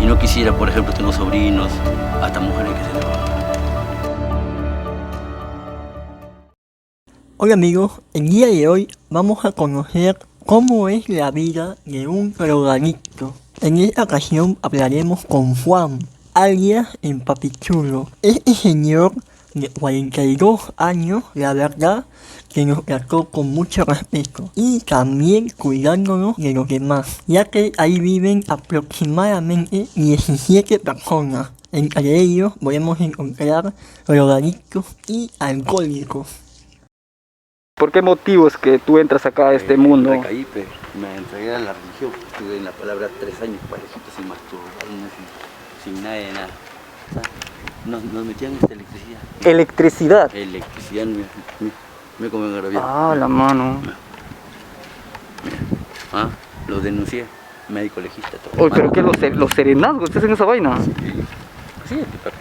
Y no quisiera, por ejemplo, tengo sobrinos, hasta mujeres que se le van. Hola amigos, el día de hoy vamos a conocer cómo es la vida de un drogadicto. En esta ocasión hablaremos con Juan, alias el Papichulo. Este señor de 42 años, la verdad, que nos trató con mucho respeto y también cuidándonos de los demás, ya que ahí viven aproximadamente 17 personas. Entre ellos podemos encontrar drogadictos y alcohólicos. ¿Por qué motivos que tú entras acá a este mundo? Recaí, me entregué a la religión. Estuve en la palabra 3 años parejito, sin masturbarme, sin nada de nada. O sea, nos metían electricidad. Electricidad. Electricidad, me como bien. Ah, la mano. Ah, lo denuncié, médico legista, todo. Oye, pero ¿qué los serenazgos? ¿Ustedes hacen esa vaina? Sí, papi.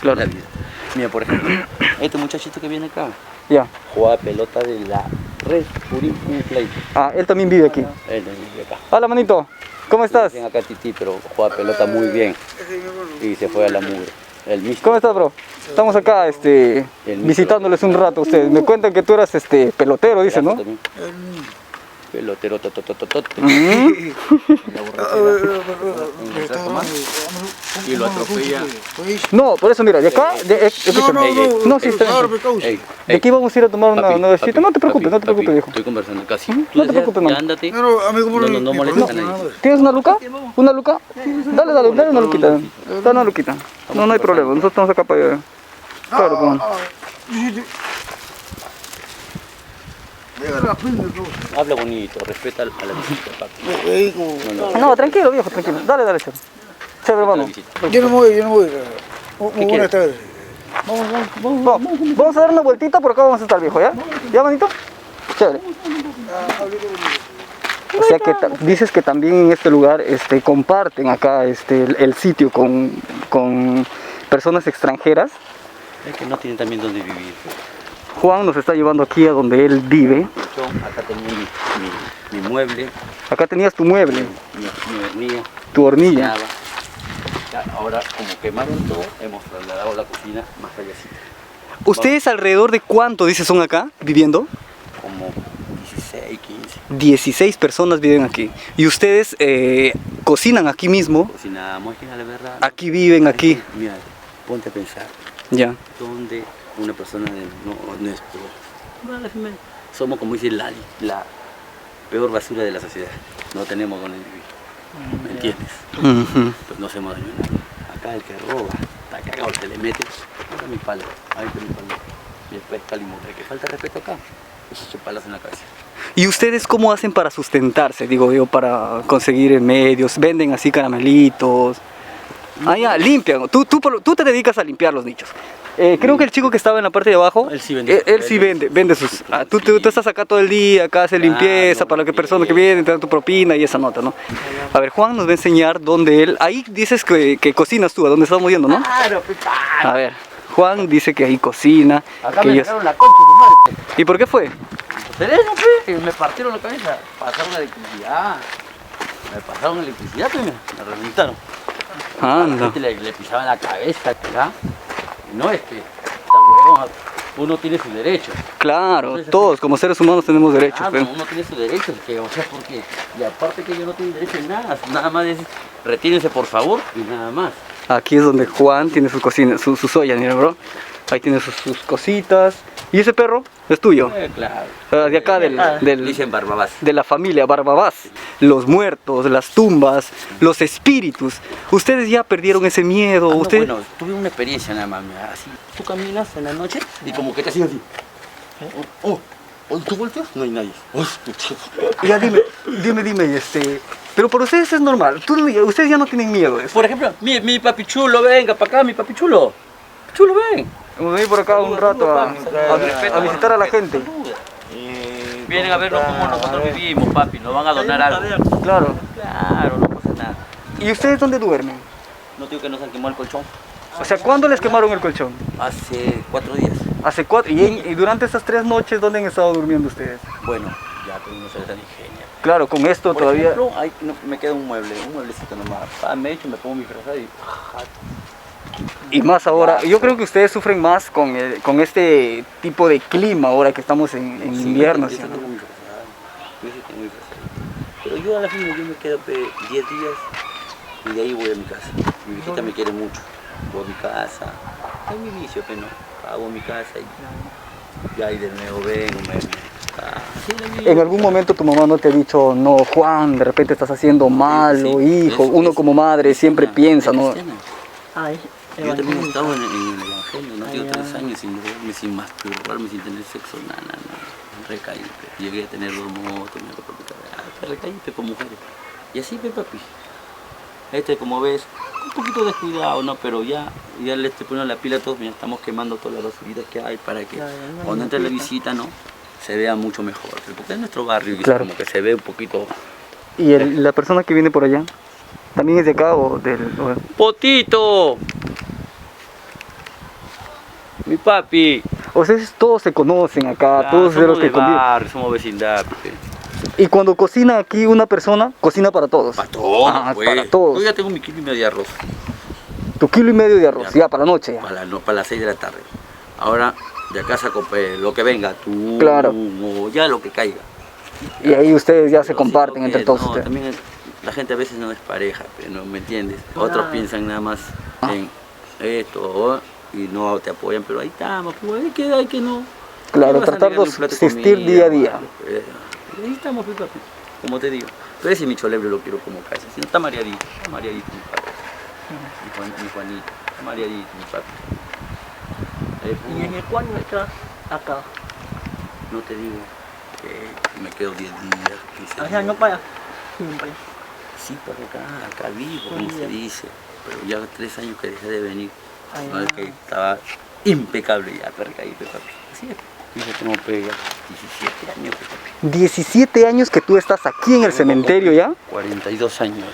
Claro. La vida. Mira, por ejemplo, este muchachito que viene acá, Ya. juega pelota de la Red Purín Play. Ah, él también vive aquí. Él vive acá. Hola, manito. ¿Cómo estás? Viene acá Titi, pero juega pelota muy bien. Y se fue a la mugre. El mister. ¿Cómo estás, bro? Estamos acá, visitándoles un rato a ustedes. Me cuentan que tú eras, pelotero, dicen, ¿no? También. Pelotero, y lo atropella. No, por eso, mira, de acá, escúchame. No, sí, está bien. De aquí vamos a ir a tomar una nuevecita. No te preocupes, no te preocupes, viejo. Estoy conversando casi. No te preocupes, ya man. ándate. No molestes a nadie. ¿Tienes una luca? ¿Una luca? Dale una luquita. Dale una luquita. No hay problema. Nosotros estamos acá para allá. Claro, man. Habla bonito, respeta a la visita, papi. No, tranquilo, viejo, tranquilo. Dale, chévere. Chévere, hermano. Yo no me voy. Muy buenas tardes. Vamos a dar una vueltita, por acá vamos a estar, viejo, ¿ya? ¿Ya, manito? Chévere. O sea que dices que también en este lugar comparten acá el sitio con personas extranjeras. Es que no tienen también dónde vivir. Juan nos está llevando aquí a donde él vive. Acá tenía mi mueble, Acá tenías tu mueble, mi hornilla. tu hornilla. Cocinaba. Ya, ahora, como quemaron todo, hemos trasladado la cocina más allácita. ¿Ustedes alrededor de cuánto, dices, son acá viviendo? Como 16, 15. 16 personas viven aquí. ¿Y ustedes cocinan aquí mismo? Cocinamos, es que la verdad. Aquí viven, aquí. Mira, ponte a pensar. Ya. Donde una persona no es peor. Bueno, somos, como dice la peor basura de la sociedad. No tenemos donde vivir. ¿Me entiendes? Pues no hacemos daño a nadie. Acá el que roba, está cagado, te le mete. Ahora mi palo, ahí está mi palo. Y después está limón. Que falta respeto acá. Esos palos en la cabeza. ¿Y ustedes cómo hacen para sustentarse? Digo yo, para conseguir medios. ¿Venden así caramelitos? Ah, ya, limpian. Tú te dedicas a limpiar los nichos. Creo que el chico que estaba en la parte de abajo, Él sí vende. él sí vende sus... tú estás acá todo el día, acá hace limpieza para que personas que vienen, te dan tu propina y esa nota, ¿no? A ver, Juan nos va a enseñar dónde él... Ahí dices que cocinas tú, a dónde estamos yendo, ¿no? Claro, A ver, Juan dice que ahí cocina. acá que me ellos... sacaron la concha de su madre. ¿Y por qué fue? Sereno, me partieron la cabeza. Pasaron electricidad. Me pasaron electricidad, me reventaron. Anda. La gente le pisaban la cabeza, ¿verdad? No es que esta huevón, uno tiene sus derechos. Claro, Entonces, todos como seres humanos tenemos derechos. Ah, pero... uno tiene sus derechos, que, o sea, porque, y aparte que ellos no tienen derecho en nada más es retírense por favor y nada más. Aquí es donde Juan tiene su cocina, sus ollas, mira, bro. Ahí tiene sus cositas. ¿Y ese perro? Es tuyo. Claro. De acá Dicen Barbabás. de la familia Barbabás. Los muertos, las tumbas, los espíritus. ¿Ustedes ya perdieron ese miedo? No, ¿Ustedes? bueno, tuve una experiencia nada más, mira, así. Tú caminas en la noche y como que te hacen así. ¿Tú volteas? No hay nadie. Ya dime, pero por ustedes es normal. Ustedes ya no tienen miedo. Por ejemplo, mi papi chulo, venga para acá, mi papi chulo. Chulo, ven. Vamos a ir por acá un rato a visitar a la gente. Vienen a vernos cómo nosotros vivimos, papi. Nos van a donar algo. Claro. Claro, no pasa nada. ¿Y ustedes dónde duermen? No digo que nos han quemado el colchón. O sea, ¿cuándo les quemaron el colchón? Hace 4 días. Hace 4. ¿Y durante esas 3 noches dónde han estado durmiendo ustedes? Bueno, ya que uno se les da ingenio. Claro, con esto Por todavía... ejemplo, ahí me queda un mueblecito nomás. Me echo, me pongo mi frazada y... Y más ahora, yo creo que ustedes sufren más con este tipo de clima ahora que estamos en Sí, invierno. yo ¿sí, no? tengo mi frazada. Yo sí tengo mi frazada. Pero yo a la fin yo me quedo 10 días y de ahí voy a mi casa. Mi viejita me quiere mucho. Voy a mi casa. Es mi vicio, pero no. Hago mi casa y ya y de nuevo vengo, así es la vida. En algún momento tu mamá no te ha dicho, no, Juan, de repente estás haciendo mal, o Sí, hijo, eso, uno eso. como madre siempre Cristiana, piensa, ¿no? cristiana. Ay, Yo también he evangélica. estado en el evangelio, no tengo Ay, 3 ay. años sin drogarme, sin masturbarme, sin tener sexo, nada. Recaí, pe. Llegué a tener 2 motos, me acuerdo que recaí pe, con mujeres. Y así, pe, papi. Como ves, un poquito descuidado, ¿no? Pero ya le estoy poniendo la pila a todos, mira, estamos quemando todas las basuritas que hay para que cuando entre la visita, ¿no? Se vea mucho mejor. Porque es nuestro barrio y Claro. como que se ve un poquito... ¿Y la persona que viene por allá? ¿También es de acá o del...? ¡Potito! Mi papi. O sea, todos se conocen acá, Ah, todos de somos los que de conviven. barrio, somos vecindad. pe. Y cuando cocina aquí una persona, cocina para todos. Para todos, Ah, pues. para todos. Yo ya tengo mi kilo y medio de arroz. Tu kilo y medio de arroz, ya para la noche. Ya. Para las 6 de la tarde. Ahora, de acá saco lo que venga, tú, Claro. o ya lo que caiga. Y ahí ustedes ya se Pero comparten sí, entre que todos no, ustedes. también la gente a veces no es pareja, pero no me entiendes. Claro. Otros piensan nada más en esto y no te apoyan, pero ahí estamos, pues hay que no. Claro, Vas a tratar de negarle un plato de subsistir comida, día a día. algo, pues, y ahí estamos, pues, papi, como te digo. Pero ese mi cholebre lo quiero como casa, si no está mareadito mi papi. Mi Juanito, está mareadito mi papi. ¿Y desde cuándo estás acá? No te digo que me quedo 10 días, 15 O días. sea, no para siempre. Sí, pero acá vivo, como se dice. Pero ya 3 años que dejé de venir. Ay, No es que estaba impecable ya, pero recaí, pe, papi. Así es. Yo ya tengo 17 años, pe, papi. 17 años que tú estás aquí en el cementerio ya. 42 años.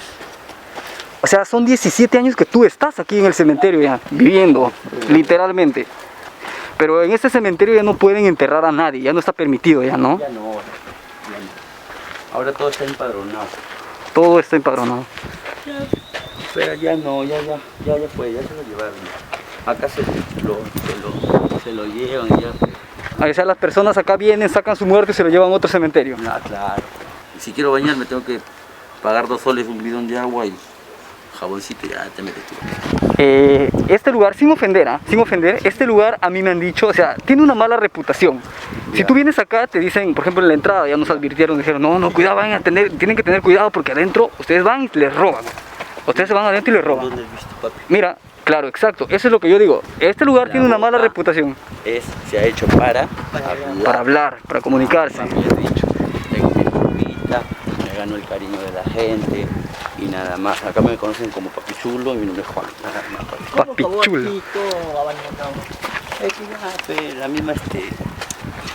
O sea, son 17 años que tú estás aquí en el cementerio ya, viviendo, literalmente. Pero en este cementerio ya no pueden enterrar a nadie, ya no está permitido ya, ¿no? Ya no. Ahora todo está empadronado. Todo está empadronado. Pero ya no, ya fue, ya se lo llevaron. Acá se lo llevan y ya. O sea, las personas acá vienen, sacan su muerto y se lo llevan a otro cementerio. Ah, claro. Y si quiero bañarme tengo que pagar 2 soles un bidón de agua y jaboncito y ya te metes tú. Este lugar, sin ofender, este lugar a mí me han dicho, o sea, tiene una mala reputación. Si Ya. tú vienes acá, te dicen, por ejemplo, en la entrada, ya nos advirtieron, dijeron, no, cuidado, tienen que tener cuidado porque adentro ustedes van y les roban. Ustedes se van adentro y les roban. ¿Dónde has visto, papi? Mira, claro, exacto, eso es lo que yo digo. Este lugar tiene una mala reputación Se ha hecho para para hablar, para comunicarse. Papi, he dicho, tengo mi grupita, me gano el cariño de la gente y nada más. Acá me conocen como Papi Chulo y mi nombre es Juan. Nada más, papi. ¿Cómo Papi acabó chulo. aquí todo abandonado? Es que ya, pe, la misma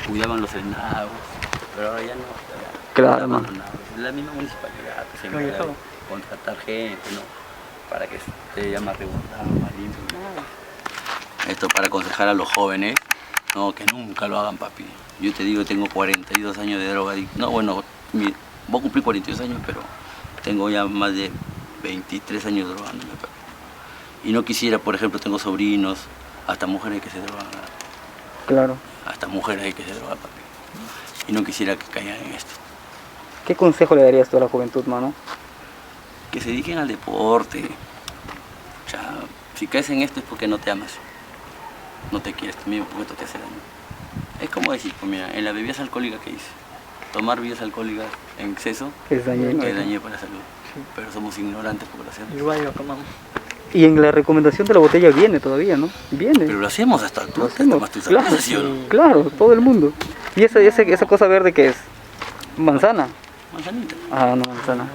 cuidaban los enados, pero ahora ya no. Claro, está hermano. abandonado. La misma municipalidad pues, se Oye, encarga de ¿cómo? contratar gente, ¿no? Para que esté ya más regulado, más limpio. No. Esto para aconsejar a los jóvenes, no, que nunca lo hagan, papi. Yo te digo, tengo 42 años de drogadicto. No, bueno, voy a cumplir 42 años, pero tengo ya más de 23 años drogándome, papi. Y no quisiera, por ejemplo, tengo sobrinos, hasta mujeres que se drogan, Claro. hasta mujeres que se drogan, papi. Y no quisiera que caigan en esto. ¿Qué consejo le darías tú a la juventud, mano? Que se dediquen al deporte. O sea, si caes en esto es porque no te amas. No te quieres también porque esto te hace daño. Es como decir, pues mira, en las bebidas alcohólicas que hice, tomar bebidas alcohólicas en exceso Es dañino. es daño para la salud. Pero somos ignorantes porque lo hacemos. Igual lo tomamos. Y en la recomendación de la botella viene todavía, ¿no? Viene. Pero lo hacemos hasta tú, Lo te hacemos. tomas tu Claro, cerveza, ¿sí o no? Claro, todo el mundo. ¿Y esa cosa verde qué es? ¿Manzana? Manzanita. Ah, no, manzana.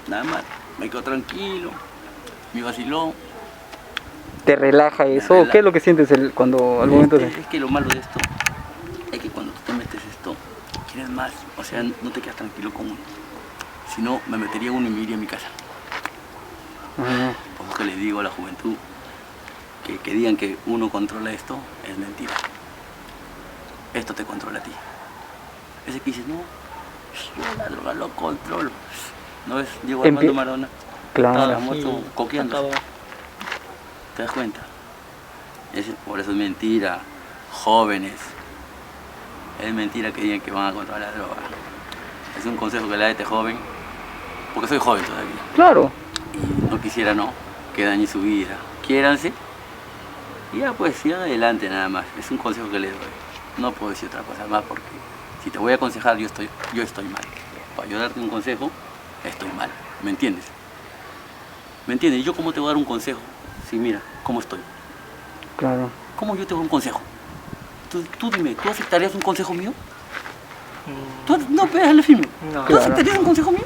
Nada más, me quedo tranquilo, mi vacilón. ¿Te relaja eso? relaja. ¿Qué es lo que sientes cuando al momento de...? Es que lo malo de esto es que cuando tú te metes esto, quieres más. O sea, no te quedas tranquilo con uno. Si no, me metería uno y me iría a mi casa. Ajá. Por eso que les digo a la juventud, que digan que uno controla esto es mentira. Esto te controla a ti. Ese que dice, no, yo la droga lo controlo. ¿No ves? Diego Armando Maradona. Claro. Estaba muerto coqueando. ¿Te das cuenta? Por eso es mentira. Jóvenes. Es mentira que digan que van a controlar la droga. Es un consejo que le da a este joven. Porque soy joven todavía. Claro. Y no quisiera, no, que dañe su vida. Quiéranse. Y ya pues, sigan adelante nada más. Es un consejo que les doy. No puedo decir otra cosa más porque si te voy a aconsejar, yo estoy mal. Para yo darte un consejo, estoy mal. ¿Me entiendes? ¿Me entiendes? ¿Y yo cómo te voy a dar un consejo? Sí, mira, ¿cómo estoy? Claro. ¿Cómo yo te doy un consejo? Tú dime, ¿tú aceptarías un consejo mío? No, déjale firme. No. ¿Tú aceptarías un consejo mío?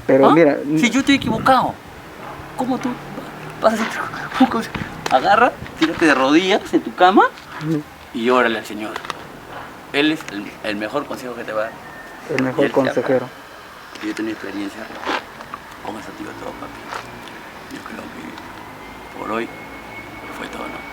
Pero ¿Ah? mira, Si yo estoy equivocado, ¿cómo tú vas a hacer un consejo? Agarra, tírate de rodillas en tu cama y órale al Señor. Él es el mejor consejo que te va a dar. el mejor consejero. Yo he tenido experiencia con eso, tío, todo, papi. Yo creo que por hoy fue todo, ¿no?